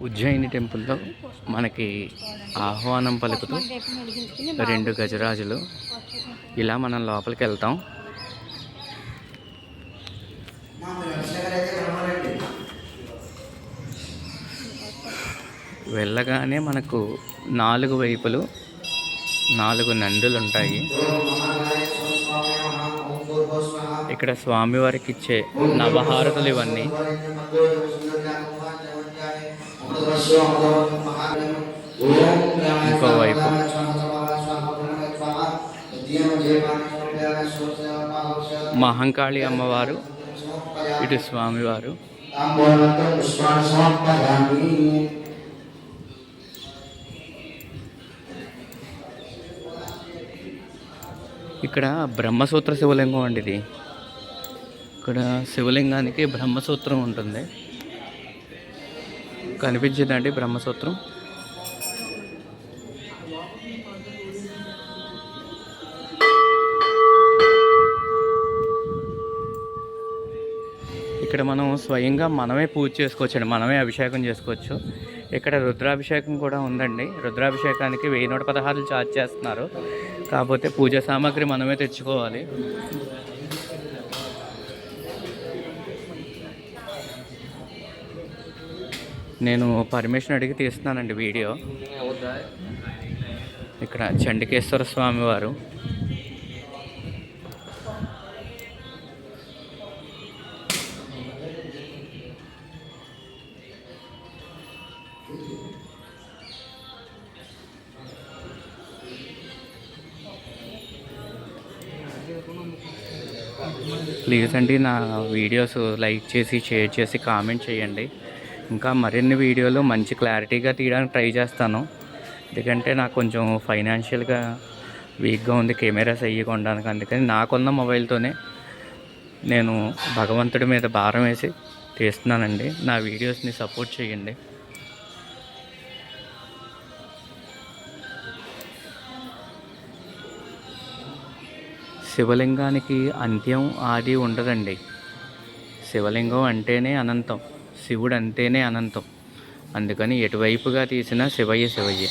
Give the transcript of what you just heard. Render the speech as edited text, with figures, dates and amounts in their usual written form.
ఉజ్జయిని టెంపుల్లో మనకి ఆహ్వానం పలుకుతూ 2 గజరాజులు. ఇలా మనం లోపలికి వెళ్తాం. వెళ్ళగానే మనకు 4 వైపులు 4 నందులు ఉంటాయి. ఇక్కడ స్వామివారికి ఇచ్చే నవహారతులు ఇవన్నీ. ఇంకోవైపు మహంకాళి అమ్మవారు, ఇటు స్వామివారు. ఇక్కడ బ్రహ్మసూత్ర శివలింగం అండి ఇది. ఇక్కడ శివలింగానికి బ్రహ్మసూత్రం ఉంటుంది, కనిపించిందండి బ్రహ్మసూత్రం. ఇక్కడ మనం స్వయంగా మనమే పూజ చేసుకోవచ్చండి, మనమే అభిషేకం చేసుకోవచ్చు. ఇక్కడ రుద్రాభిషేకం కూడా ఉందండి. రుద్రాభిషేకానికి 1116 ఛార్జ్ చేస్తున్నారు. కాకపోతే పూజా సామాగ్రి మనమే తెచ్చుకోవాలి. నేను పర్మిషన్ అడిగి తీస్తున్నానండి వీడియో. ఇక్కడ చండికేశ్వర స్వామి వారు, ప్లీజ్ అండి నా వీడియోస్ లైక్ చేసి, షేర్ చేసి, కామెంట్ చేయండి. ఇంకా మరిన్ని వీడియోలు మంచి క్లారిటీగా తీయడానికి ట్రై చేస్తాను. ఎందుకంటే నాకు కొంచెం ఫైనాన్షియల్గా వీక్గా ఉంది కెమెరాస్ అయ్యి కొనడానికి. అందుకని నాకున్న మొబైల్తోనే నేను భగవంతుడి మీద భారం వేసి తీస్తున్నానండి. నా వీడియోస్ని సపోర్ట్ చేయండి. శివలింగానికి అంత్యం ఆది ఉండదండి. శివలింగం అంటేనే అనంతం, శివుడు అంటేనే అనంతం. అందుకని ఎటువైపుగా తీసినా శివయ్య శివయ్య.